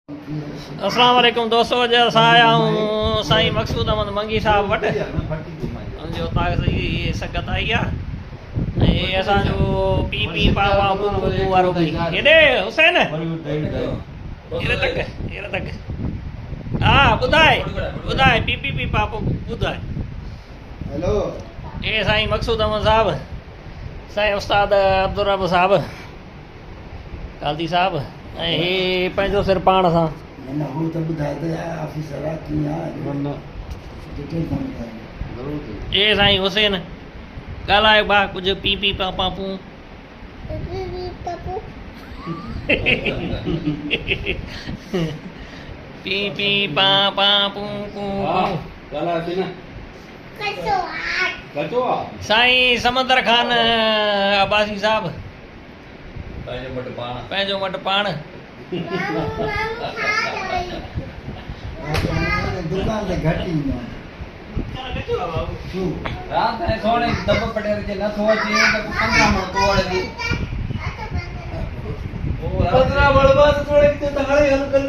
अस्सलाम वालेकुम दोस्तों, अॼु असां आया आहियूं साईं मक़सूद अहमद मंगी साहब वटि। जो तव्हांखे संगत आई आहे ऐं असांजो पी पी पापा पू वारो बि हेॾे हुसैन हेॾे तक हा ॿुधाए पी पी पापा ॿुधाए। हेलो, हे साईं मक़सूद अहमद साहब, साईं उस्ताद अब्दुल रब साहब कालदी साहब, ऐं हे पंहिंजो सिर पाण सां न हू त ॿुधाए त ऑफिसर आहे कीअं आहे डिटेल कोन ॿुधाए। ए साईं हुसैन ॻाल्हायो बा कुझु पी पी पापा पू पी पी पापा पू पू साईं समंदर खान अब्बासी साहब पंहिंजो मट पाण दुकान ते घटि ईंदो आहे। रात है सोने दब पटे के न थो अचे त 15 मण तोड़ दी 15 मण बस थोड़े ते हाणे हल कर